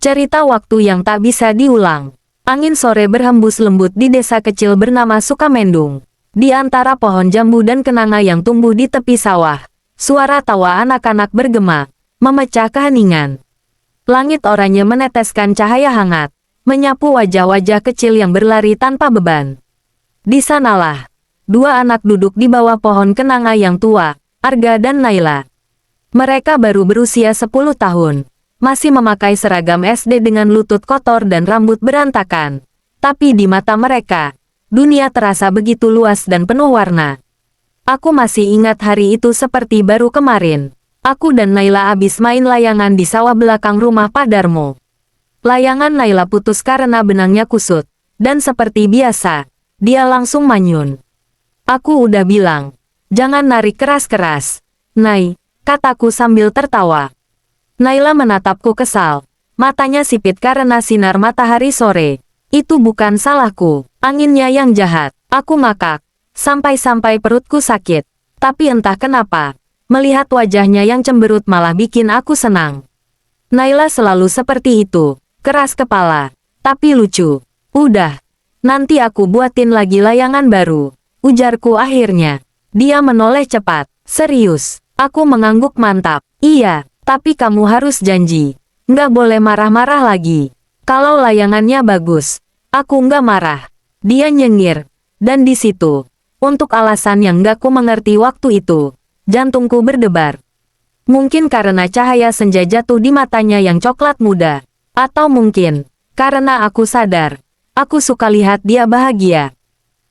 Cerita waktu yang tak bisa diulang. Angin sore berhembus lembut di desa kecil bernama Sukamendung. Di antara pohon jambu dan kenanga yang tumbuh di tepi sawah, suara tawa anak-anak bergema, memecah keheningan. Langit oranye meneteskan cahaya hangat, menyapu wajah-wajah kecil yang berlari tanpa beban. Di sanalah, dua anak duduk di bawah pohon kenanga yang tua, Arga dan Naila. Mereka baru berusia 10 tahun. Masih memakai seragam SD dengan lutut kotor dan rambut berantakan. Tapi di mata mereka, dunia terasa begitu luas dan penuh warna. Aku masih ingat hari itu seperti baru kemarin. Aku dan Naila habis main layangan di sawah belakang rumah Pak Darmo. Layangan Naila putus karena benangnya kusut. Dan seperti biasa, dia langsung manyun. Aku udah bilang, jangan narik keras-keras. Nay, kataku sambil tertawa. Naila menatapku kesal. Matanya sipit karena sinar matahari sore. Itu bukan salahku. Anginnya yang jahat. Aku ngakak. Sampai-sampai perutku sakit. Tapi entah kenapa, melihat wajahnya yang cemberut malah bikin aku senang. Naila selalu seperti itu. Keras kepala. Tapi lucu. Udah. Nanti aku buatin lagi layangan baru. Ujarku akhirnya. Dia menoleh cepat. Serius. Aku mengangguk mantap. Iya. Tapi kamu harus janji. Nggak boleh marah-marah lagi. Kalau layangannya bagus, aku nggak marah. Dia nyengir. Dan di situ, untuk alasan yang nggak ku mengerti waktu itu, jantungku berdebar. Mungkin karena cahaya senja jatuh di matanya yang coklat muda. Atau mungkin, karena aku sadar, aku suka lihat dia bahagia.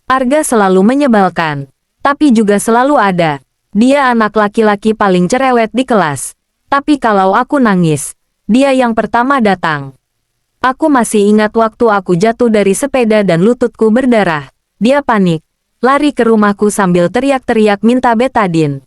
Arga selalu menyebalkan, tapi juga selalu ada. Dia anak laki-laki paling cerewet di kelas. Tapi kalau aku nangis, dia yang pertama datang. Aku masih ingat waktu aku jatuh dari sepeda dan lututku berdarah. Dia panik, lari ke rumahku sambil teriak-teriak minta betadin.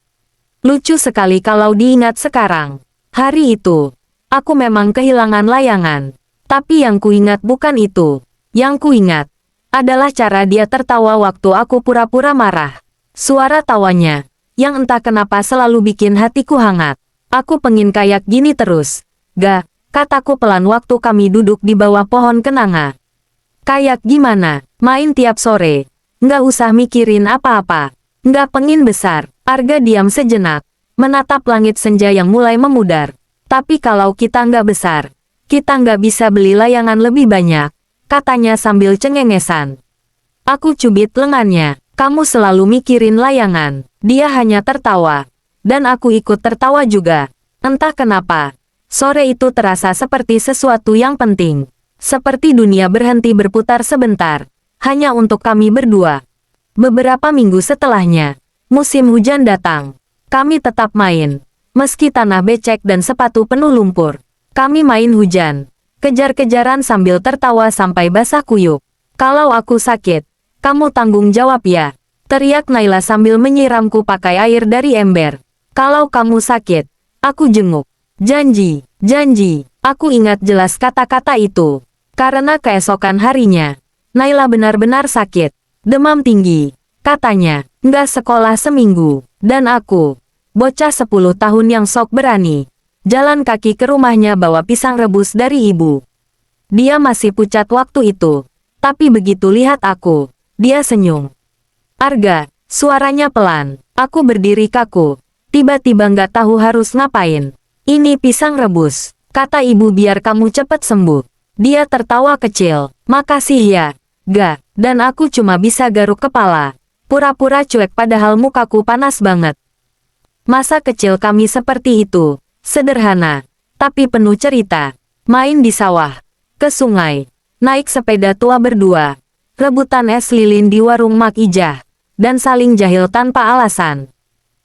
Lucu sekali kalau diingat sekarang. Hari itu, aku memang kehilangan layangan. Tapi yang kuingat bukan itu. Yang kuingat adalah cara dia tertawa waktu aku pura-pura marah. Suara tawanya, yang entah kenapa selalu bikin hatiku hangat. Aku pengen kayak gini terus. Gak, kataku pelan waktu kami duduk di bawah pohon kenanga. Kayak gimana? Main tiap sore. Nggak usah mikirin apa-apa. Nggak pengen besar. Arga diam sejenak. Menatap langit senja yang mulai memudar. Tapi kalau kita nggak besar, kita nggak bisa beli layangan lebih banyak. Katanya sambil cengengesan. Aku cubit lengannya. Kamu selalu mikirin layangan. Dia hanya tertawa. Dan aku ikut tertawa juga. Entah kenapa, sore itu terasa seperti sesuatu yang penting. Seperti dunia berhenti berputar sebentar. Hanya untuk kami berdua. Beberapa minggu setelahnya, musim hujan datang. Kami tetap main. Meski tanah becek dan sepatu penuh lumpur. Kami main hujan. Kejar-kejaran sambil tertawa sampai basah kuyup. Kalau aku sakit, kamu tanggung jawab ya. Teriak Naila sambil menyiramku pakai air dari ember. Kalau kamu sakit, aku jenguk. Janji, janji. Aku ingat jelas kata-kata itu. Karena keesokan harinya, Naila benar-benar sakit. Demam tinggi. Katanya, nggak sekolah seminggu. Dan aku, bocah 10 tahun yang sok berani, jalan kaki ke rumahnya bawa pisang rebus dari ibu. Dia masih pucat waktu itu. Tapi begitu lihat aku, dia senyum. Arga, suaranya pelan. Aku berdiri kaku. Tiba-tiba nggak tahu harus ngapain. Ini pisang rebus, kata ibu biar kamu cepat sembuh. Dia tertawa kecil. Makasih ya. Gak, dan aku cuma bisa garuk kepala. Pura-pura cuek padahal mukaku panas banget. Masa kecil kami seperti itu. Sederhana, tapi penuh cerita. Main di sawah, ke sungai, naik sepeda tua berdua, rebutan es lilin di warung Mak Ijah, dan saling jahil tanpa alasan.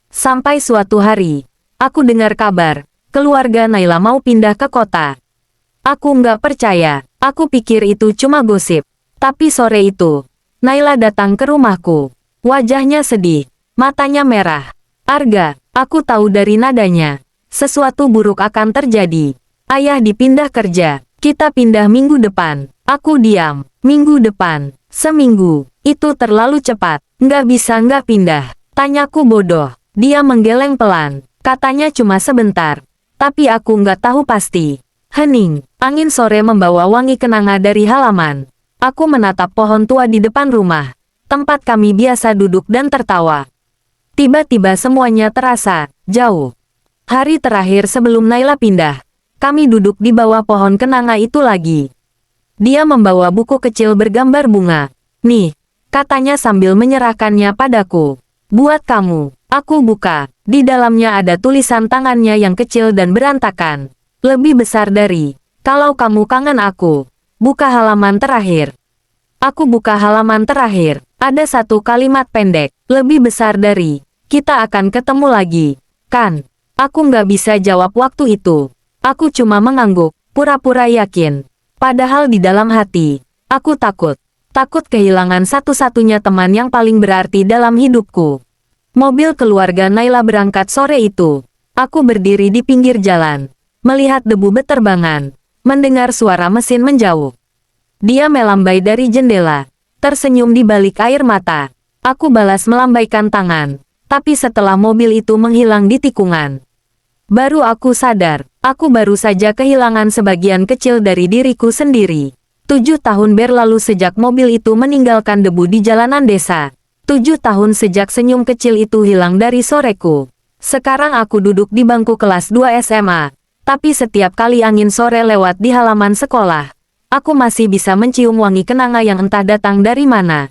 Sampai suatu hari, aku dengar kabar, keluarga Naila mau pindah ke kota. Aku nggak percaya, aku pikir itu cuma gosip. Tapi sore itu, Naila datang ke rumahku. Wajahnya sedih, matanya merah. Arga, aku tahu dari nadanya, sesuatu buruk akan terjadi. Ayah dipindah kerja, kita pindah minggu depan. Aku diam, minggu depan, seminggu, itu terlalu cepat, nggak bisa nggak pindah. Tanyaku bodoh. Dia menggeleng pelan, katanya cuma sebentar. Tapi aku nggak tahu pasti. Hening, angin sore membawa wangi kenanga dari halaman. Aku menatap pohon tua di depan rumah, tempat kami biasa duduk dan tertawa. Tiba-tiba semuanya terasa jauh. Hari terakhir sebelum Naila pindah, kami duduk di bawah pohon kenanga itu lagi. Dia membawa buku kecil bergambar bunga. Nih, katanya sambil menyerahkannya padaku. Buat kamu. Aku buka. Di dalamnya ada tulisan tangannya yang kecil dan berantakan. Lebih besar dari, kalau kamu kangen aku. Buka halaman terakhir. Aku buka halaman terakhir. Ada satu kalimat pendek. Lebih besar dari, kita akan ketemu lagi. Kan? Aku nggak bisa jawab waktu itu. Aku cuma mengangguk, pura-pura yakin. Padahal di dalam hati, aku takut. Takut kehilangan satu-satunya teman yang paling berarti dalam hidupku. Mobil keluarga Naila berangkat sore itu. Aku berdiri di pinggir jalan, melihat debu beterbangan, mendengar suara mesin menjauh. Dia melambai dari jendela, tersenyum di balik air mata. Aku balas melambaikan tangan, tapi setelah mobil itu menghilang di tikungan, baru aku sadar, aku baru saja kehilangan sebagian kecil dari diriku sendiri. 7 tahun berlalu sejak mobil itu meninggalkan debu di jalanan desa. 7 tahun sejak senyum kecil itu hilang dari soreku. Sekarang aku duduk di bangku kelas 2 SMA. Tapi setiap kali angin sore lewat di halaman sekolah, aku masih bisa mencium wangi kenanga yang entah datang dari mana.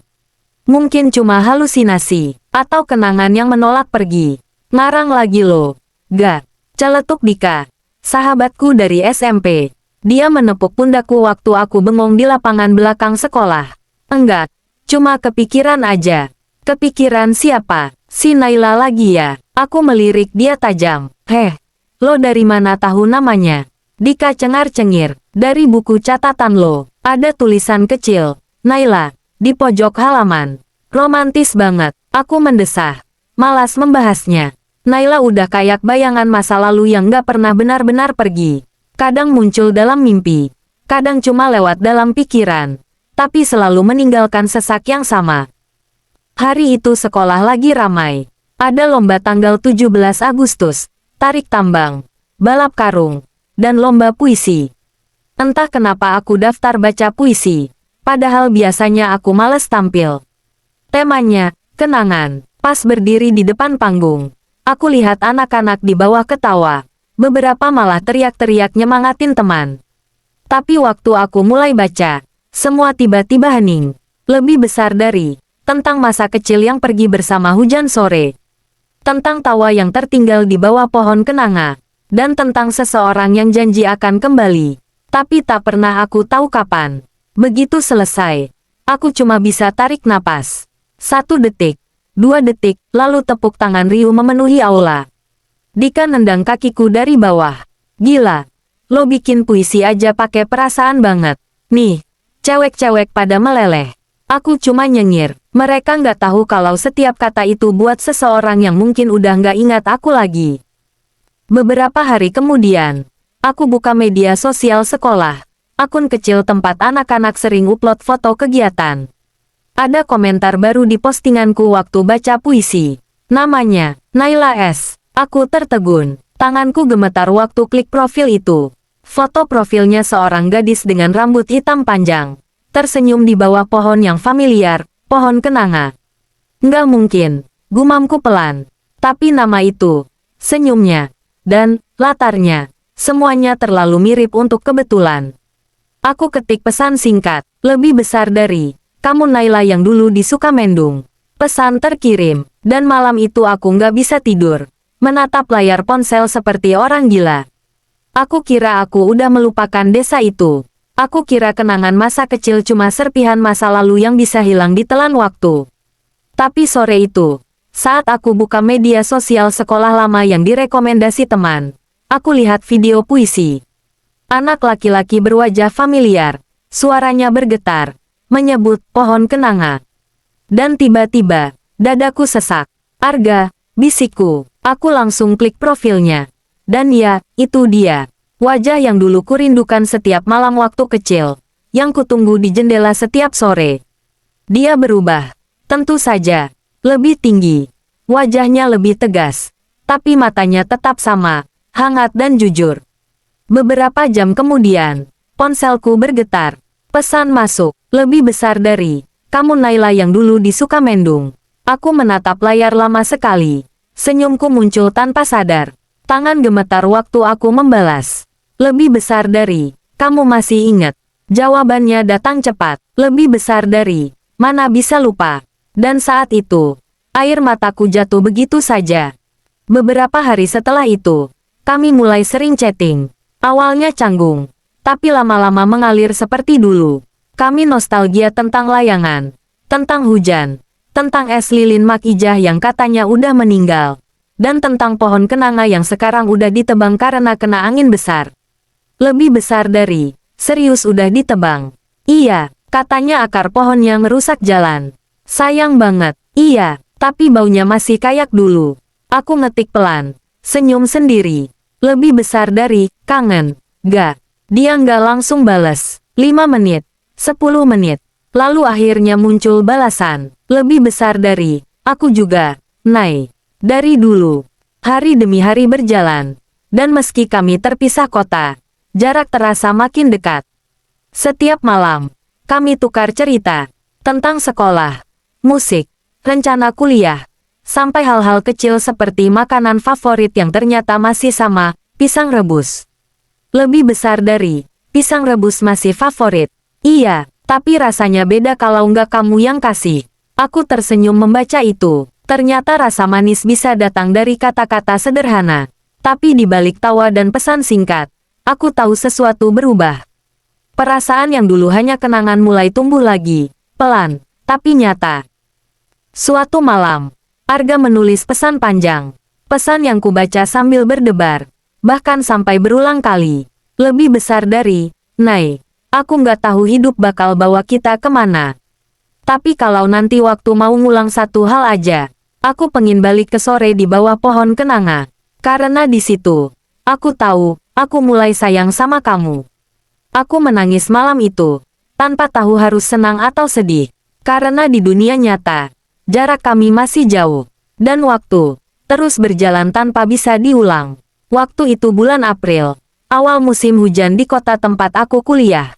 Mungkin cuma halusinasi, atau kenangan yang menolak pergi. Ngarang lagi lo. Gak. Celetuk Dika. Sahabatku dari SMP. Dia menepuk pundakku waktu aku bengong di lapangan belakang sekolah. Enggak. Cuma kepikiran aja. Kepikiran siapa? Si Naila lagi ya? Aku melirik dia tajam. Heh, lo dari mana tahu namanya? Dika cengar-cengir. Dari buku catatan lo, ada tulisan kecil. Naila, di pojok halaman. Romantis banget. Aku mendesah. Malas membahasnya. Naila udah kayak bayangan masa lalu yang gak pernah benar-benar pergi. Kadang muncul dalam mimpi. Kadang cuma lewat dalam pikiran. Tapi selalu meninggalkan sesak yang sama. Hari itu sekolah lagi ramai. Ada lomba tanggal 17 Agustus, tarik tambang, balap karung, dan lomba puisi. Entah kenapa aku daftar baca puisi, padahal biasanya aku males tampil. Temanya, kenangan. Pas berdiri di depan panggung, aku lihat anak-anak di bawah ketawa. Beberapa malah teriak-teriak nyemangatin teman. Tapi waktu aku mulai baca, semua tiba-tiba hening. Lebih besar dari tentang masa kecil yang pergi bersama hujan sore. Tentang tawa yang tertinggal di bawah pohon kenanga. Dan tentang seseorang yang janji akan kembali. Tapi tak pernah aku tahu kapan. Begitu selesai, aku cuma bisa tarik napas. 1 detik, 2 detik, lalu tepuk tangan riuh memenuhi aula. Dika nendang kakiku dari bawah. Gila, lo bikin puisi aja pakai perasaan banget. Nih, cewek-cewek pada meleleh. Aku cuma nyengir. Mereka nggak tahu kalau setiap kata itu buat seseorang yang mungkin udah nggak ingat aku lagi. Beberapa hari kemudian, aku buka media sosial sekolah. Akun kecil tempat anak-anak sering upload foto kegiatan. Ada komentar baru di postinganku waktu baca puisi. Namanya, Naila S. Aku tertegun. Tanganku gemetar waktu klik profil itu. Foto profilnya seorang gadis dengan rambut hitam panjang. Tersenyum di bawah pohon yang familiar, pohon kenanga. Nggak mungkin, gumamku pelan. Tapi nama itu, senyumnya, dan latarnya, semuanya terlalu mirip untuk kebetulan. Aku ketik pesan singkat, lebih besar dari, kamu Naila yang dulu di Sukamendung. Pesan terkirim, dan malam itu aku nggak bisa tidur. Menatap layar ponsel seperti orang gila. Aku kira aku udah melupakan desa itu. Aku kira kenangan masa kecil cuma serpihan masa lalu yang bisa hilang ditelan waktu. Tapi sore itu, saat aku buka media sosial sekolah lama yang direkomendasi teman, aku lihat video puisi. Anak laki-laki berwajah familiar, suaranya bergetar, menyebut pohon kenanga. Dan tiba-tiba, dadaku sesak. Arga, bisikku. Aku langsung klik profilnya. Dan ya, itu dia. Wajah yang dulu kurindukan setiap malam waktu kecil, yang kutunggu di jendela setiap sore. Dia berubah. Tentu saja. Lebih tinggi. Wajahnya lebih tegas. Tapi matanya tetap sama, hangat dan jujur. Beberapa jam kemudian, ponselku bergetar. Pesan masuk, lebih besar dari, kamu Naila yang dulu di Sukamendung. Aku menatap layar lama sekali. Senyumku muncul tanpa sadar. Tangan gemetar waktu aku membalas. Lebih besar dari, kamu masih ingat. Jawabannya datang cepat. Lebih besar dari, mana bisa lupa. Dan saat itu, air mataku jatuh begitu saja. Beberapa hari setelah itu, kami mulai sering chatting. Awalnya canggung, tapi lama-lama mengalir seperti dulu. Kami nostalgia tentang layangan, tentang hujan, tentang es lilin Makijah yang katanya udah meninggal, dan tentang pohon kenanga yang sekarang udah ditebang karena kena angin besar. Lebih besar dari, serius udah ditebang. Iya, katanya akar pohonnya ngerusak jalan. Sayang banget, iya, tapi baunya masih kayak dulu. Aku ngetik pelan, senyum sendiri. Lebih besar dari, kangen. Gak. Dia nggak langsung balas. 5 menit. 10 menit. Lalu akhirnya muncul balasan. Lebih besar dari, aku juga. Nay. Dari dulu. Hari demi hari berjalan. Dan meski kami terpisah kota, jarak terasa makin dekat. Setiap malam, kami tukar cerita. Tentang sekolah, musik, rencana kuliah. Sampai hal-hal kecil seperti makanan favorit yang ternyata masih sama, pisang rebus. Lebih besar dari, pisang rebus masih favorit. Iya, tapi rasanya beda kalau nggak kamu yang kasih. Aku tersenyum membaca itu. Ternyata rasa manis bisa datang dari kata-kata sederhana. Tapi di balik tawa dan pesan singkat, aku tahu sesuatu berubah. Perasaan yang dulu hanya kenangan mulai tumbuh lagi, pelan, tapi nyata. Suatu malam, Arga menulis pesan panjang. Pesan yang kubaca sambil berdebar. Bahkan sampai berulang kali. Lebih besar dari, Nay, aku nggak tahu hidup bakal bawa kita kemana. Tapi kalau nanti waktu mau ngulang satu hal aja, aku pengen balik ke sore di bawah pohon kenanga. Karena di situ, aku tahu, aku mulai sayang sama kamu. Aku menangis malam itu, tanpa tahu harus senang atau sedih. Karena di dunia nyata, jarak kami masih jauh, dan waktu terus berjalan tanpa bisa diulang. Waktu itu bulan April, awal musim hujan di kota tempat aku kuliah.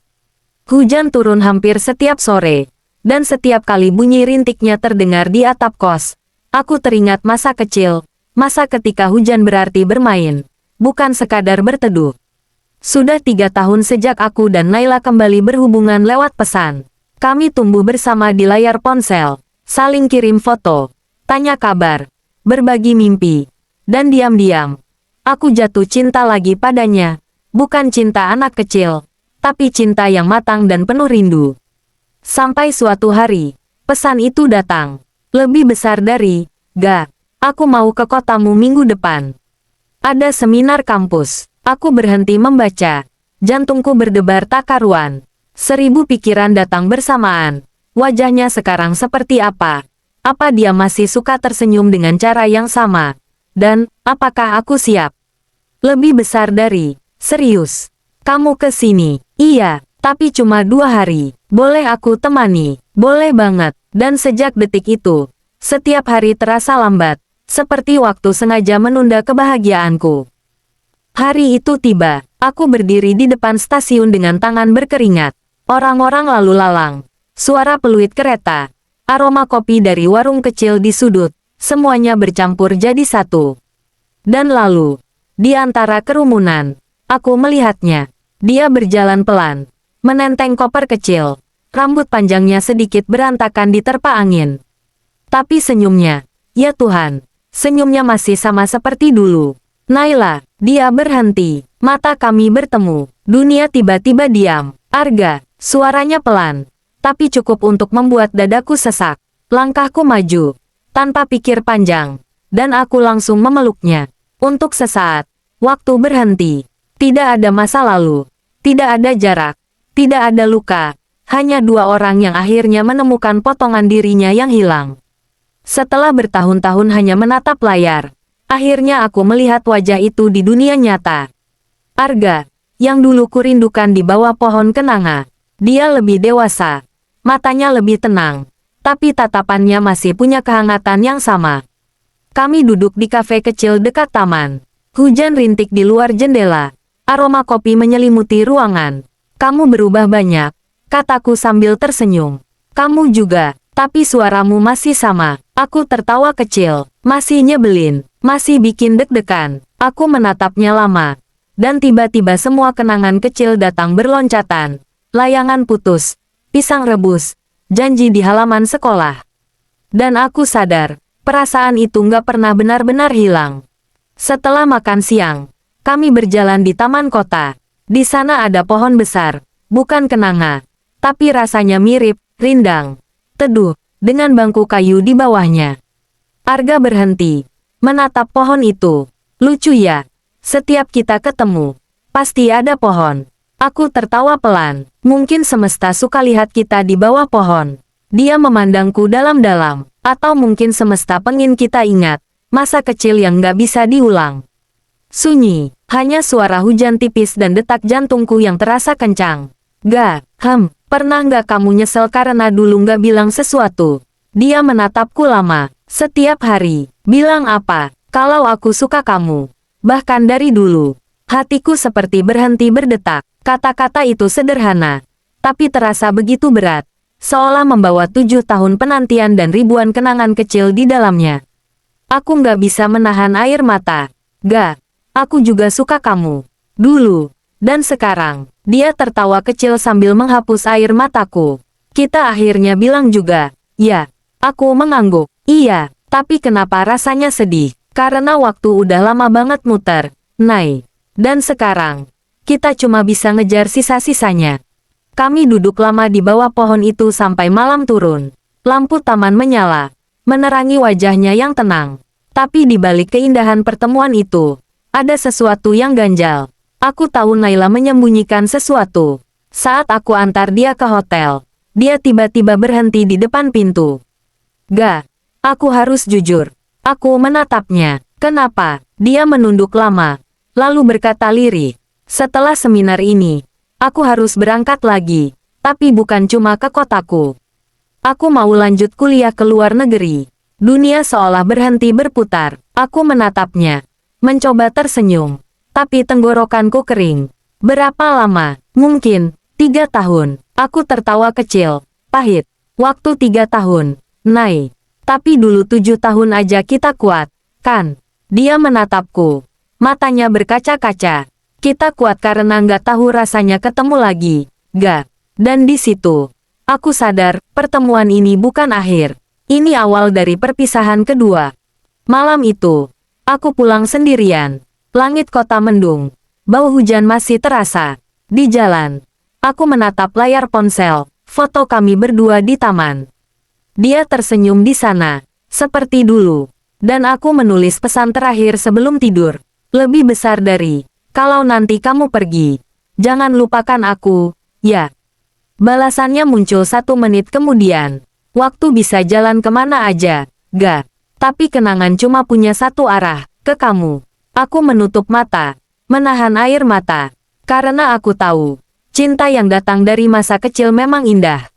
Hujan turun hampir setiap sore, dan setiap kali bunyi rintiknya terdengar di atap kos. Aku teringat masa kecil, masa ketika hujan berarti bermain, bukan sekadar berteduh. Sudah 3 tahun sejak aku dan Naila kembali berhubungan lewat pesan. Kami tumbuh bersama di layar ponsel, saling kirim foto, tanya kabar, berbagi mimpi, dan diam-diam, aku jatuh cinta lagi padanya. Bukan cinta anak kecil, tapi cinta yang matang dan penuh rindu. Sampai suatu hari, pesan itu datang. Lebih besar dari, Ga, aku mau ke kotamu minggu depan. Ada seminar kampus. Aku berhenti membaca. Jantungku berdebar tak karuan. 1000 pikiran datang bersamaan. Wajahnya sekarang seperti apa? Apa dia masih suka tersenyum dengan cara yang sama? Dan, apakah aku siap? Lebih besar dari, serius. Kamu ke sini? Iya, tapi cuma 2 hari. Boleh aku temani? Boleh banget. Dan sejak detik itu, setiap hari terasa lambat. Seperti waktu sengaja menunda kebahagiaanku. Hari itu tiba. Aku berdiri di depan stasiun dengan tangan berkeringat. Orang-orang lalu lalang. Suara peluit kereta. Aroma kopi dari warung kecil di sudut. Semuanya bercampur jadi satu. Dan lalu, di antara kerumunan, aku melihatnya. Dia berjalan pelan. Menenteng koper kecil. Rambut panjangnya sedikit berantakan diterpa angin. Tapi senyumnya, ya Tuhan, senyumnya masih sama seperti dulu. Naila, dia berhenti. Mata kami bertemu. Dunia tiba-tiba diam. Arga, suaranya pelan, tapi cukup untuk membuat dadaku sesak. Langkahku maju, tanpa pikir panjang, dan aku langsung memeluknya. Untuk sesaat, waktu berhenti. Tidak ada masa lalu, tidak ada jarak, tidak ada luka. Hanya 2 orang yang akhirnya menemukan potongan dirinya yang hilang. Setelah bertahun-tahun hanya menatap layar, akhirnya aku melihat wajah itu di dunia nyata. Arga, yang dulu kurindukan di bawah pohon kenanga. Dia lebih dewasa, matanya lebih tenang, tapi tatapannya masih punya kehangatan yang sama. Kami duduk di kafe kecil dekat taman. Hujan rintik di luar jendela. Aroma kopi menyelimuti ruangan. Kamu berubah banyak, kataku sambil tersenyum. Kamu juga, tapi suaramu masih sama. Aku tertawa kecil, masih nyebelin, masih bikin deg-degan. Aku menatapnya lama. Dan tiba-tiba semua kenangan kecil datang berloncatan. Layangan putus, pisang rebus, janji di halaman sekolah. Dan aku sadar, perasaan itu nggak pernah benar-benar hilang. Setelah makan siang, kami berjalan di taman kota. Di sana ada pohon besar, bukan kenanga, tapi rasanya mirip, rindang, teduh, dengan bangku kayu di bawahnya. Arga berhenti, menatap pohon itu. Lucu ya, setiap kita ketemu, pasti ada pohon. Aku tertawa pelan, mungkin semesta suka lihat kita di bawah pohon. Dia memandangku dalam-dalam, atau mungkin semesta pengin kita ingat, masa kecil yang nggak bisa diulang. Sunyi, hanya suara hujan tipis dan detak jantungku yang terasa kencang. Pernah nggak kamu nyesel karena dulu nggak bilang sesuatu? Dia menatapku lama, setiap hari. Bilang apa? Kalau aku suka kamu. Bahkan dari dulu. Hatiku seperti berhenti berdetak. Kata-kata itu sederhana, tapi terasa begitu berat. Seolah membawa 7 tahun penantian dan ribuan kenangan kecil di dalamnya. Aku nggak bisa menahan air mata. Aku juga suka kamu. Dulu. Dan sekarang, dia tertawa kecil sambil menghapus air mataku. Kita akhirnya bilang juga, ya. Aku mengangguk, iya, tapi kenapa rasanya sedih? Karena waktu udah lama banget muter, Nay. Dan sekarang, kita cuma bisa ngejar sisa-sisanya. Kami duduk lama di bawah pohon itu sampai malam turun. Lampu taman menyala, menerangi wajahnya yang tenang. Tapi di balik keindahan pertemuan itu, ada sesuatu yang ganjal. Aku tahu Naila menyembunyikan sesuatu. Saat aku antar dia ke hotel, dia tiba-tiba berhenti di depan pintu. Aku harus jujur. Aku menatapnya. Kenapa? Dia menunduk lama, lalu berkata lirih. Setelah seminar ini, aku harus berangkat lagi, tapi bukan cuma ke kotaku. Aku mau lanjut kuliah ke luar negeri. Dunia seolah berhenti berputar. Aku menatapnya, mencoba tersenyum. Tapi tenggorokanku kering. Berapa lama? Mungkin 3 tahun. Aku tertawa kecil. Pahit. Waktu 3 tahun. Nay. Tapi dulu 7 tahun aja kita kuat. Kan? Dia menatapku. Matanya berkaca-kaca. Kita kuat karena nggak tahu rasanya ketemu lagi. Dan di situ, aku sadar pertemuan ini bukan akhir. Ini awal dari perpisahan kedua. Malam itu, aku pulang sendirian. Langit kota mendung. Bau hujan masih terasa. Di jalan, aku menatap layar ponsel. Foto kami berdua di taman. Dia tersenyum di sana, seperti dulu. Dan aku menulis pesan terakhir sebelum tidur. Lebih besar dari, kalau nanti kamu pergi, jangan lupakan aku, ya. Balasannya muncul 1 menit kemudian. Waktu bisa jalan kemana aja, tapi kenangan cuma punya satu arah, ke kamu. Aku menutup mata, menahan air mata, karena aku tahu, cinta yang datang dari masa kecil memang indah.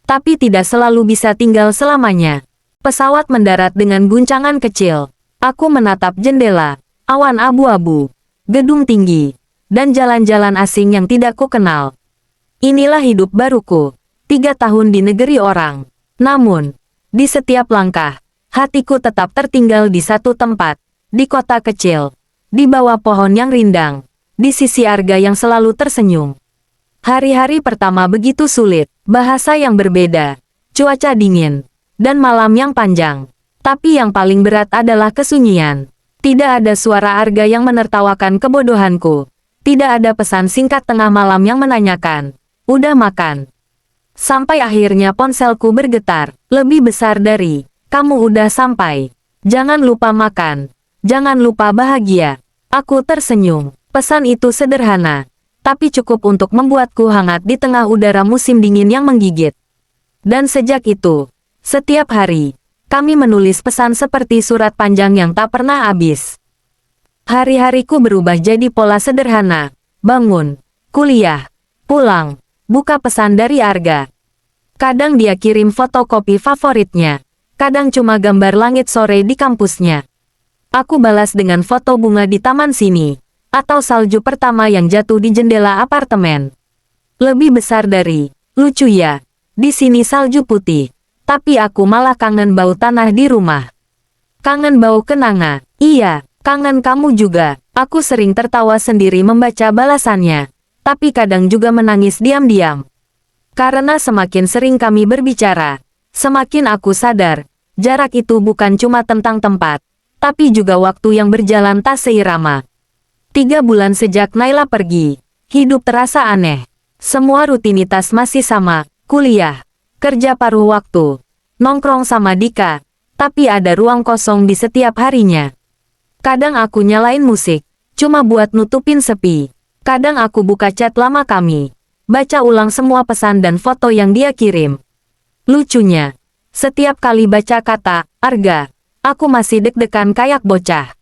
Tapi tidak selalu bisa tinggal selamanya. Pesawat mendarat dengan guncangan kecil. Aku menatap jendela, awan abu-abu, gedung tinggi, dan jalan-jalan asing yang tidak kukenal. Inilah hidup baruku, 3 tahun di negeri orang. Namun, di setiap langkah, hatiku tetap tertinggal di satu tempat. Di kota kecil, di bawah pohon yang rindang, di sisi Arga yang selalu tersenyum. Hari-hari pertama begitu sulit, bahasa yang berbeda, cuaca dingin, dan malam yang panjang. Tapi yang paling berat adalah kesunyian. Tidak ada suara Arga yang menertawakan kebodohanku. Tidak ada pesan singkat tengah malam yang menanyakan, "Udah makan?" Sampai akhirnya ponselku bergetar, lebih besar dari, "Kamu udah sampai. Jangan lupa makan. Jangan lupa bahagia." Aku tersenyum. Pesan itu sederhana, tapi cukup untuk membuatku hangat di tengah udara musim dingin yang menggigit. Dan sejak itu, setiap hari, kami menulis pesan seperti surat panjang yang tak pernah habis. Hari-hariku berubah jadi pola sederhana. Bangun, kuliah, pulang, buka pesan dari Arga. Kadang dia kirim fotokopi favoritnya. Kadang cuma gambar langit sore di kampusnya. Aku balas dengan foto bunga di taman sini. atau salju pertama yang jatuh di jendela apartemen. Lebih besar dari, lucu ya, di sini salju putih, tapi aku malah kangen bau tanah di rumah. Kangen bau kenanga, iya, kangen kamu juga. Aku sering tertawa sendiri membaca balasannya, tapi kadang juga menangis diam-diam. Karena semakin sering kami berbicara, semakin aku sadar, jarak itu bukan cuma tentang tempat, tapi juga waktu yang berjalan tak seirama. 3 bulan sejak Naila pergi, hidup terasa aneh. Semua rutinitas masih sama, kuliah, kerja paruh waktu, nongkrong sama Dika, tapi ada ruang kosong di setiap harinya. Kadang aku nyalain musik, cuma buat nutupin sepi. Kadang aku buka chat lama kami, baca ulang semua pesan dan foto yang dia kirim. Lucunya, setiap kali baca kata, Arga, aku masih deg-degan kayak bocah.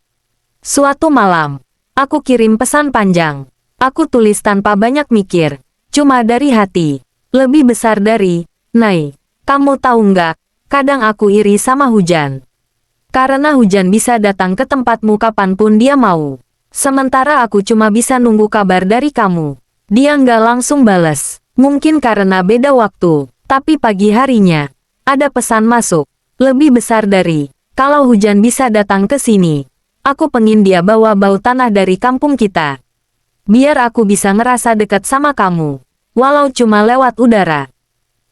Suatu malam, aku kirim pesan panjang. Aku tulis tanpa banyak mikir, cuma dari hati. Lebih besar dari, Nay, kamu tahu nggak, kadang aku iri sama hujan. Karena hujan bisa datang ke tempatmu kapanpun dia mau. Sementara aku cuma bisa nunggu kabar dari kamu. Dia nggak langsung bales. Mungkin karena beda waktu. Tapi pagi harinya, ada pesan masuk. Lebih besar dari, kalau hujan bisa datang ke sini. Aku pengin dia bawa bau tanah dari kampung kita. Biar aku bisa ngerasa dekat sama kamu. Walau cuma lewat udara.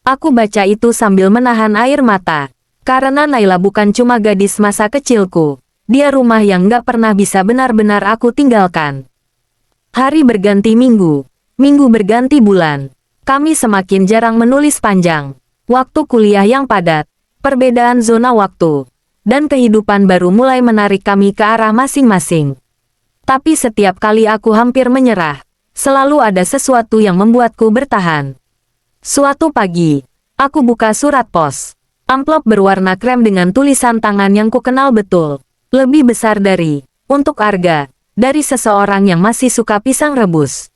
Aku baca itu sambil menahan air mata. Karena Naila bukan cuma gadis masa kecilku. Dia rumah yang gak pernah bisa benar-benar aku tinggalkan. Hari berganti minggu. Minggu berganti bulan. Kami semakin jarang menulis panjang. Waktu kuliah yang padat. Perbedaan zona waktu. Dan kehidupan baru mulai menarik kami ke arah masing-masing. Tapi setiap kali aku hampir menyerah, selalu ada sesuatu yang membuatku bertahan. Suatu pagi, aku buka surat pos. Amplop berwarna krem dengan tulisan tangan yang kukenal betul. Lebih besar dari, untuk Arga, dari seseorang yang masih suka pisang rebus.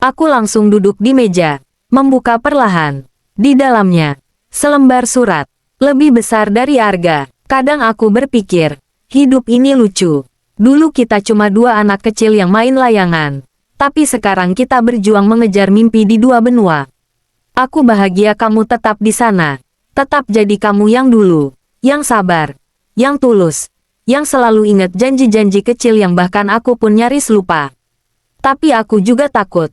Aku langsung duduk di meja, membuka perlahan. Di dalamnya, selembar surat, lebih besar dari Arga. Kadang aku berpikir, hidup ini lucu. Dulu kita cuma 2 anak kecil yang main layangan. Tapi sekarang kita berjuang mengejar mimpi di 2 benua. Aku bahagia kamu tetap di sana. Tetap jadi kamu yang dulu. Yang sabar. Yang tulus. Yang selalu ingat janji-janji kecil yang bahkan aku pun nyaris lupa. Tapi aku juga takut.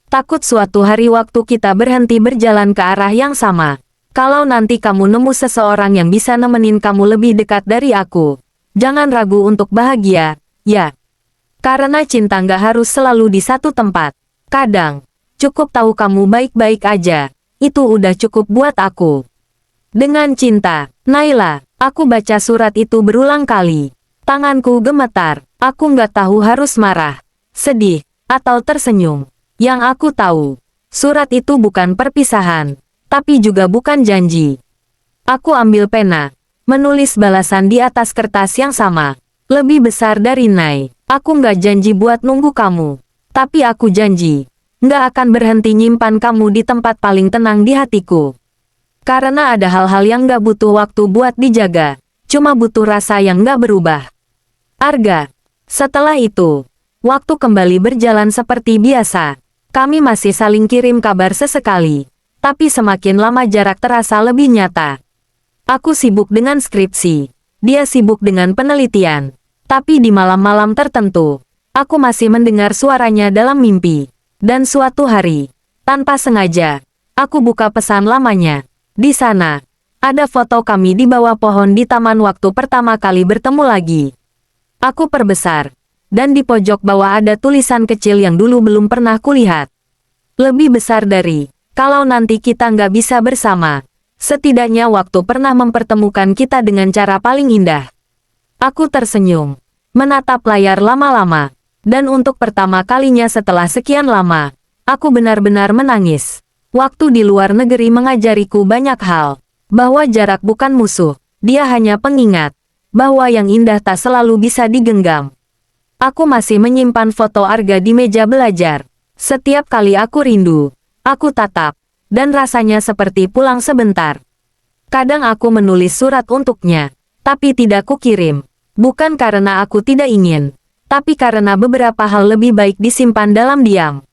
Takut suatu hari waktu kita berhenti berjalan ke arah yang sama. Kalau nanti kamu nemu seseorang yang bisa nemenin kamu lebih dekat dari aku. Jangan ragu untuk bahagia, ya. Karena cinta nggak harus selalu di satu tempat. Kadang, cukup tahu kamu baik-baik aja. Itu udah cukup buat aku. Dengan cinta, Naila. Aku baca surat itu berulang kali. Tanganku gemetar. Aku nggak tahu harus marah, sedih, atau tersenyum. Yang aku tahu, surat itu bukan perpisahan, tapi juga bukan janji. Aku ambil pena, menulis balasan di atas kertas yang sama. Lebih besar dari Nay. Aku nggak janji buat nunggu kamu. Tapi aku janji, nggak akan berhenti nyimpan kamu di tempat paling tenang di hatiku. Karena ada hal-hal yang nggak butuh waktu buat dijaga. Cuma butuh rasa yang nggak berubah. Arga. Setelah itu, waktu kembali berjalan seperti biasa. Kami masih saling kirim kabar sesekali. Tapi semakin lama jarak terasa lebih nyata. Aku sibuk dengan skripsi. Dia sibuk dengan penelitian. Tapi di malam-malam tertentu, aku masih mendengar suaranya dalam mimpi. Dan suatu hari, tanpa sengaja, aku buka pesan lamanya. Di sana, ada foto kami di bawah pohon di taman waktu pertama kali bertemu lagi. Aku perbesar, dan di pojok bawah ada tulisan kecil yang dulu belum pernah kulihat. Lebih besar dari, kalau nanti kita nggak bisa bersama, setidaknya waktu pernah mempertemukan kita dengan cara paling indah. Aku tersenyum, menatap layar lama-lama, dan untuk pertama kalinya setelah sekian lama, aku benar-benar menangis. Waktu di luar negeri mengajariku banyak hal, bahwa jarak bukan musuh, dia hanya pengingat, bahwa yang indah tak selalu bisa digenggam. Aku masih menyimpan foto Arga di meja belajar. Setiap kali aku rindu, aku tatap, dan rasanya seperti pulang sebentar. Kadang aku menulis surat untuknya, tapi tidak kukirim. Bukan karena aku tidak ingin, tapi karena beberapa hal lebih baik disimpan dalam diam.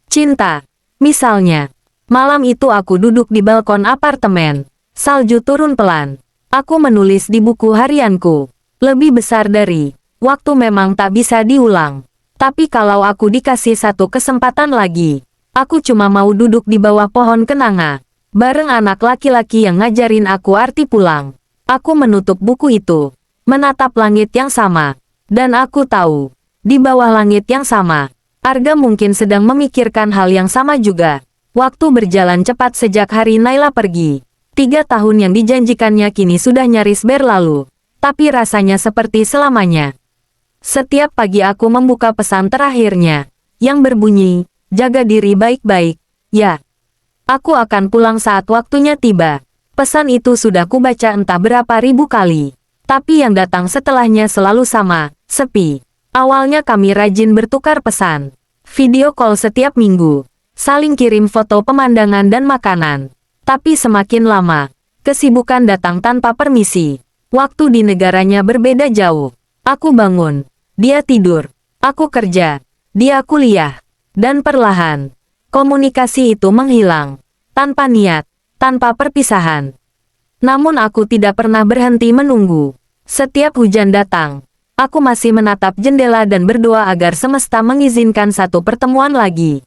Cinta, misalnya. Malam itu aku duduk di balkon apartemen. Salju turun pelan. Aku menulis di buku harianku. Lebih besar dari waktu memang tak bisa diulang. Tapi kalau aku dikasih satu kesempatan lagi, aku cuma mau duduk di bawah pohon kenanga, bareng anak laki-laki yang ngajarin aku arti pulang. Aku menutup buku itu, menatap langit yang sama, dan aku tahu, di bawah langit yang sama, Arga mungkin sedang memikirkan hal yang sama juga. Waktu berjalan cepat sejak hari Naila pergi. 3 tahun yang dijanjikannya kini sudah nyaris berlalu, tapi rasanya seperti selamanya. Setiap pagi aku membuka pesan terakhirnya, yang berbunyi, jaga diri baik-baik, ya. Aku akan pulang saat waktunya tiba. Pesan itu sudah kubaca entah berapa ribu kali, tapi yang datang setelahnya selalu sama, sepi. Awalnya kami rajin bertukar pesan, video call setiap minggu, saling kirim foto pemandangan dan makanan. Tapi semakin lama, kesibukan datang tanpa permisi. Waktu di negaranya berbeda jauh. Aku bangun, dia tidur. Aku kerja, dia kuliah. Dan perlahan, komunikasi itu menghilang. Tanpa niat, tanpa perpisahan. Namun aku tidak pernah berhenti menunggu. Setiap hujan datang, aku masih menatap jendela dan berdoa agar semesta mengizinkan satu pertemuan lagi.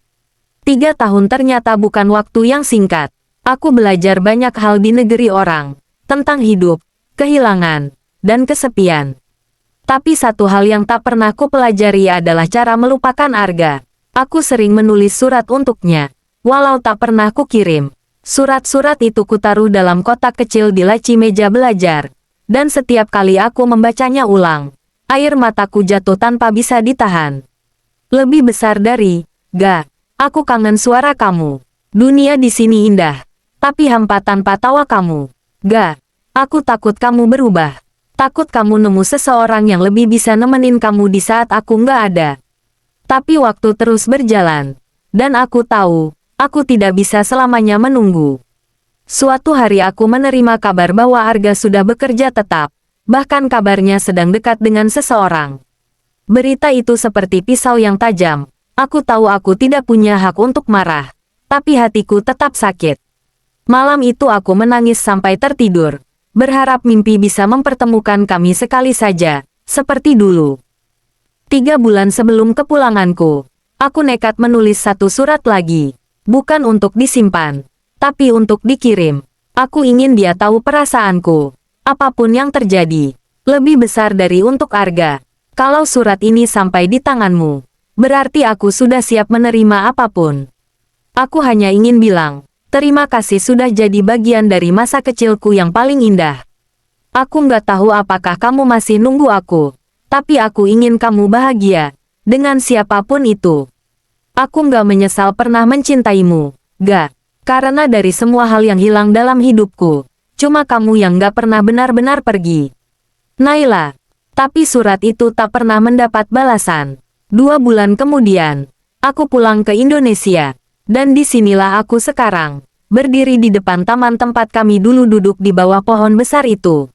3 tahun ternyata bukan waktu yang singkat. Aku belajar banyak hal di negeri orang, tentang hidup, kehilangan, dan kesepian. Tapi satu hal yang tak pernah ku pelajari adalah cara melupakan Arga. Aku sering menulis surat untuknya, walau tak pernah ku kirim. Surat-surat itu kutaruh dalam kotak kecil di laci meja belajar, dan setiap kali aku membacanya ulang, air mataku jatuh tanpa bisa ditahan. Lebih besar dari, Ga, aku kangen suara kamu. Dunia di sini indah, tapi hampa tanpa tawa kamu. Ga, aku takut kamu berubah. Takut kamu nemu seseorang yang lebih bisa nemenin kamu di saat aku nggak ada. Tapi waktu terus berjalan, dan aku tahu, aku tidak bisa selamanya menunggu. Suatu hari aku menerima kabar bahwa Arga sudah bekerja tetap, bahkan kabarnya sedang dekat dengan seseorang. Berita itu seperti pisau yang tajam. Aku tahu aku tidak punya hak untuk marah, tapi hatiku tetap sakit. Malam itu aku menangis sampai tertidur, berharap mimpi bisa mempertemukan kami sekali saja, seperti dulu. 3 bulan sebelum kepulanganku, aku nekat menulis satu surat lagi, bukan untuk disimpan, tapi untuk dikirim. Aku ingin dia tahu perasaanku, apapun yang terjadi, lebih besar dari untuk Arga. Kalau surat ini sampai di tanganmu, berarti aku sudah siap menerima apapun. Aku hanya ingin bilang, terima kasih sudah jadi bagian dari masa kecilku yang paling indah. Aku nggak tahu apakah kamu masih nunggu aku, tapi aku ingin kamu bahagia, dengan siapapun itu. Aku nggak menyesal pernah mencintaimu, Ga, karena dari semua hal yang hilang dalam hidupku, cuma kamu yang nggak pernah benar-benar pergi. Naila. Tapi surat itu tak pernah mendapat balasan. 2 bulan kemudian, aku pulang ke Indonesia. Dan disinilah aku sekarang, berdiri di depan taman tempat kami dulu duduk di bawah pohon besar itu.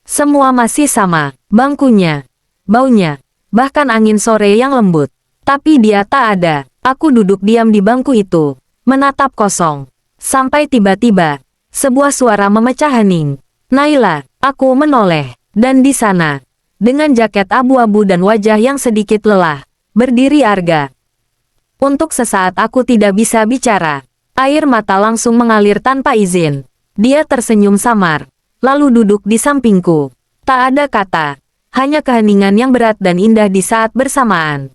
Semua masih sama, bangkunya, baunya, bahkan angin sore yang lembut. Tapi dia tak ada. Aku duduk diam di bangku itu, menatap kosong. Sampai tiba-tiba, sebuah suara memecah hening. Naila, aku menoleh, dan di sana, dengan jaket abu-abu dan wajah yang sedikit lelah, berdiri Arga. Untuk sesaat aku tidak bisa bicara. Air mata langsung mengalir tanpa izin. Dia tersenyum samar, lalu duduk di sampingku. Tak ada kata, hanya keheningan yang berat dan indah di saat bersamaan.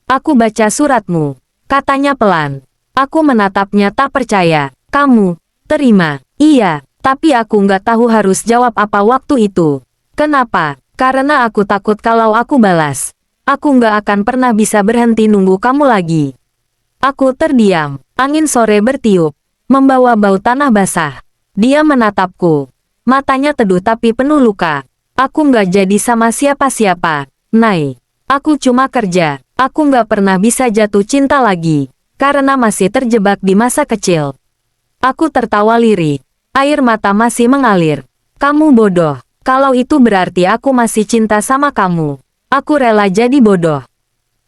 Aku baca suratmu, katanya pelan. Aku menatapnya tak percaya. Kamu, terima. Iya, tapi aku nggak tahu harus jawab apa waktu itu. Kenapa? Karena aku takut kalau aku balas, aku nggak akan pernah bisa berhenti nunggu kamu lagi. Aku terdiam. Angin sore bertiup, membawa bau tanah basah. Dia menatapku. Matanya teduh tapi penuh luka. Aku nggak jadi sama siapa-siapa, Nay. Aku cuma kerja. Aku nggak pernah bisa jatuh cinta lagi, karena masih terjebak di masa kecil. Aku tertawa lirik. Air mata masih mengalir. Kamu bodoh. Kalau itu berarti aku masih cinta sama kamu. Aku rela jadi bodoh.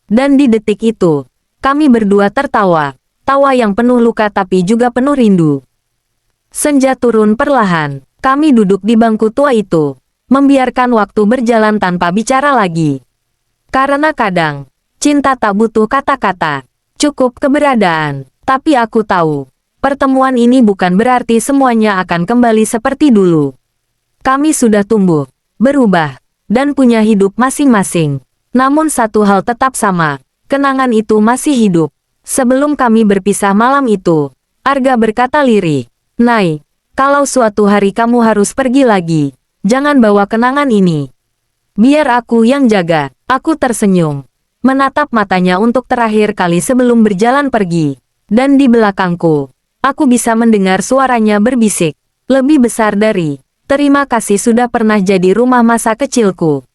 Dan di detik itu, kami berdua tertawa. Tawa yang penuh luka tapi juga penuh rindu. Senja turun perlahan. Kami duduk di bangku tua itu, membiarkan waktu berjalan tanpa bicara lagi. Karena kadang, cinta tak butuh kata-kata, cukup keberadaan. Tapi aku tahu, pertemuan ini bukan berarti semuanya akan kembali seperti dulu. Kami sudah tumbuh, berubah, dan punya hidup masing-masing. Namun satu hal tetap sama, kenangan itu masih hidup. Sebelum kami berpisah malam itu, Arga berkata lirih, "Nai, kalau suatu hari kamu harus pergi lagi, jangan bawa kenangan ini. Biar aku yang jaga." Aku tersenyum, menatap matanya untuk terakhir kali sebelum berjalan pergi. Dan di belakangku, aku bisa mendengar suaranya berbisik, lebih besar dari, "Terima kasih sudah pernah jadi rumah masa kecilku."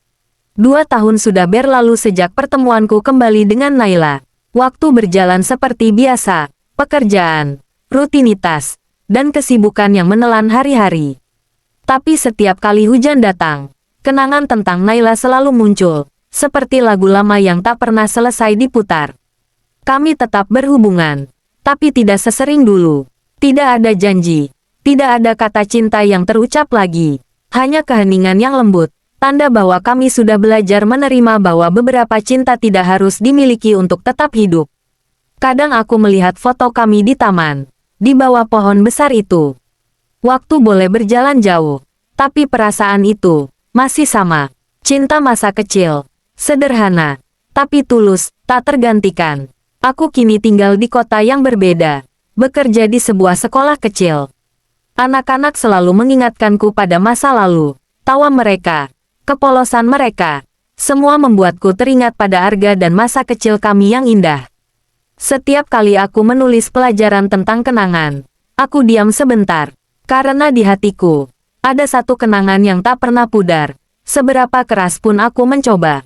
2 tahun sudah berlalu sejak pertemuanku kembali dengan Naila. Waktu berjalan seperti biasa, pekerjaan, rutinitas, dan kesibukan yang menelan hari-hari. Tapi setiap kali hujan datang, kenangan tentang Naila selalu muncul, seperti lagu lama yang tak pernah selesai diputar. Kami tetap berhubungan, tapi tidak sesering dulu. Tidak ada janji, tidak ada kata cinta yang terucap lagi, hanya keheningan yang lembut, tanda bahwa kami sudah belajar menerima bahwa beberapa cinta tidak harus dimiliki untuk tetap hidup. Kadang aku melihat foto kami di taman, di bawah pohon besar itu. Waktu boleh berjalan jauh, tapi perasaan itu masih sama. Cinta masa kecil, sederhana, tapi tulus, tak tergantikan. Aku kini tinggal di kota yang berbeda, bekerja di sebuah sekolah kecil. Anak-anak selalu mengingatkanku pada masa lalu, tawa mereka, kepolosan mereka, semua membuatku teringat pada Arga dan masa kecil kami yang indah. Setiap kali aku menulis pelajaran tentang kenangan, aku diam sebentar, karena di hatiku, ada satu kenangan yang tak pernah pudar, seberapa keras pun aku mencoba.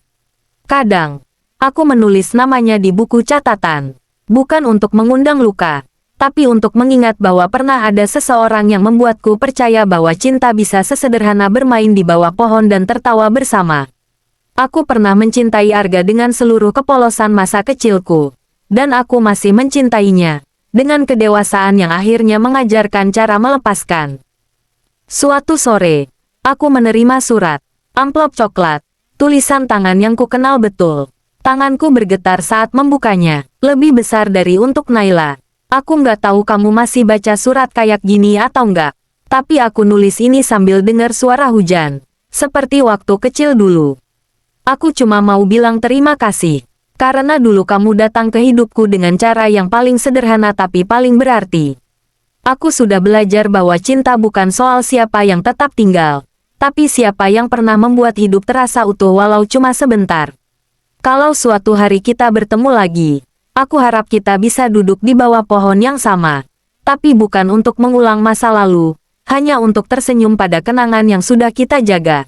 Kadang, aku menulis namanya di buku catatan, bukan untuk mengundang luka, tapi untuk mengingat bahwa pernah ada seseorang yang membuatku percaya bahwa cinta bisa sesederhana bermain di bawah pohon dan tertawa bersama. Aku pernah mencintai Arga dengan seluruh kepolosan masa kecilku, dan aku masih mencintainya, dengan kedewasaan yang akhirnya mengajarkan cara melepaskan. Suatu sore, aku menerima surat, amplop coklat, tulisan tangan yang ku kenal betul. Tanganku bergetar saat membukanya, lebih besar dari untuk Naila. Aku nggak tahu kamu masih baca surat kayak gini atau nggak, tapi aku nulis ini sambil dengar suara hujan, seperti waktu kecil dulu. Aku cuma mau bilang terima kasih, karena dulu kamu datang ke hidupku dengan cara yang paling sederhana tapi paling berarti. Aku sudah belajar bahwa cinta bukan soal siapa yang tetap tinggal, tapi siapa yang pernah membuat hidup terasa utuh walau cuma sebentar. Kalau suatu hari kita bertemu lagi, aku harap kita bisa duduk di bawah pohon yang sama. Tapi bukan untuk mengulang masa lalu, hanya untuk tersenyum pada kenangan yang sudah kita jaga.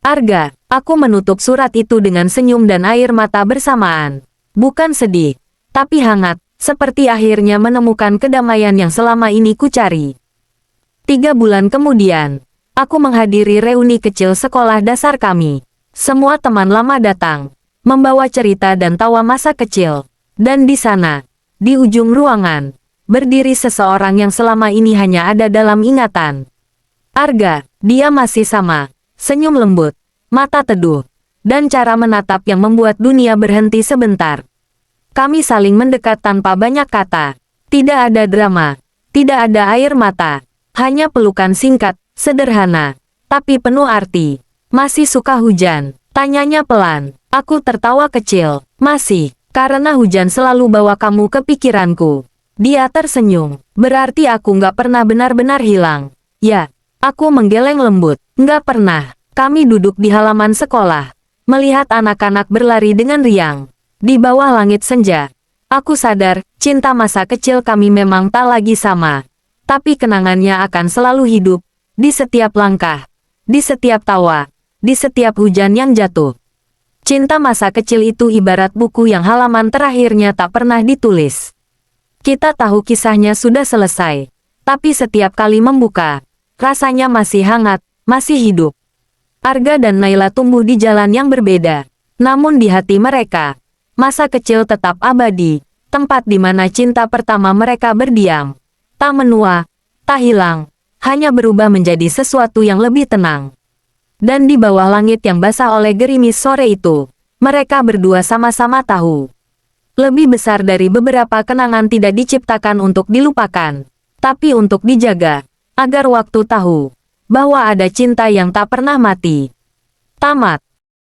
Arga, aku menutup surat itu dengan senyum dan air mata bersamaan. Bukan sedih, tapi hangat, seperti akhirnya menemukan kedamaian yang selama ini kucari. 3 bulan kemudian, aku menghadiri reuni kecil sekolah dasar kami. Semua teman lama datang, membawa cerita dan tawa masa kecil. Dan di sana, di ujung ruangan, berdiri seseorang yang selama ini hanya ada dalam ingatan. Arga, dia masih sama, senyum lembut, mata teduh, dan cara menatap yang membuat dunia berhenti sebentar. Kami saling mendekat tanpa banyak kata. Tidak ada drama, tidak ada air mata, hanya pelukan singkat, sederhana, tapi penuh arti. Masih suka hujan? Tanyanya pelan. Aku tertawa kecil. Masih, karena hujan selalu bawa kamu ke pikiranku. Dia tersenyum. Berarti aku nggak pernah benar-benar hilang. Ya, aku menggeleng lembut. Nggak pernah. Kami duduk di halaman sekolah, melihat anak-anak berlari dengan riang. Di bawah langit senja, aku sadar, cinta masa kecil kami memang tak lagi sama. Tapi kenangannya akan selalu hidup, di setiap langkah, di setiap tawa, di setiap hujan yang jatuh. Cinta masa kecil itu ibarat buku yang halaman terakhirnya tak pernah ditulis. Kita tahu kisahnya sudah selesai, tapi setiap kali membuka, rasanya masih hangat, masih hidup. Arga dan Naila tumbuh di jalan yang berbeda. Namun di hati mereka, masa kecil tetap abadi, tempat di mana cinta pertama mereka berdiam. Tak menua, tak hilang, hanya berubah menjadi sesuatu yang lebih tenang. Dan di bawah langit yang basah oleh gerimis sore itu, mereka berdua sama-sama tahu. Lebih besar dari beberapa kenangan tidak diciptakan untuk dilupakan, tapi untuk dijaga, agar waktu tahu bahwa ada cinta yang tak pernah mati. Tamat.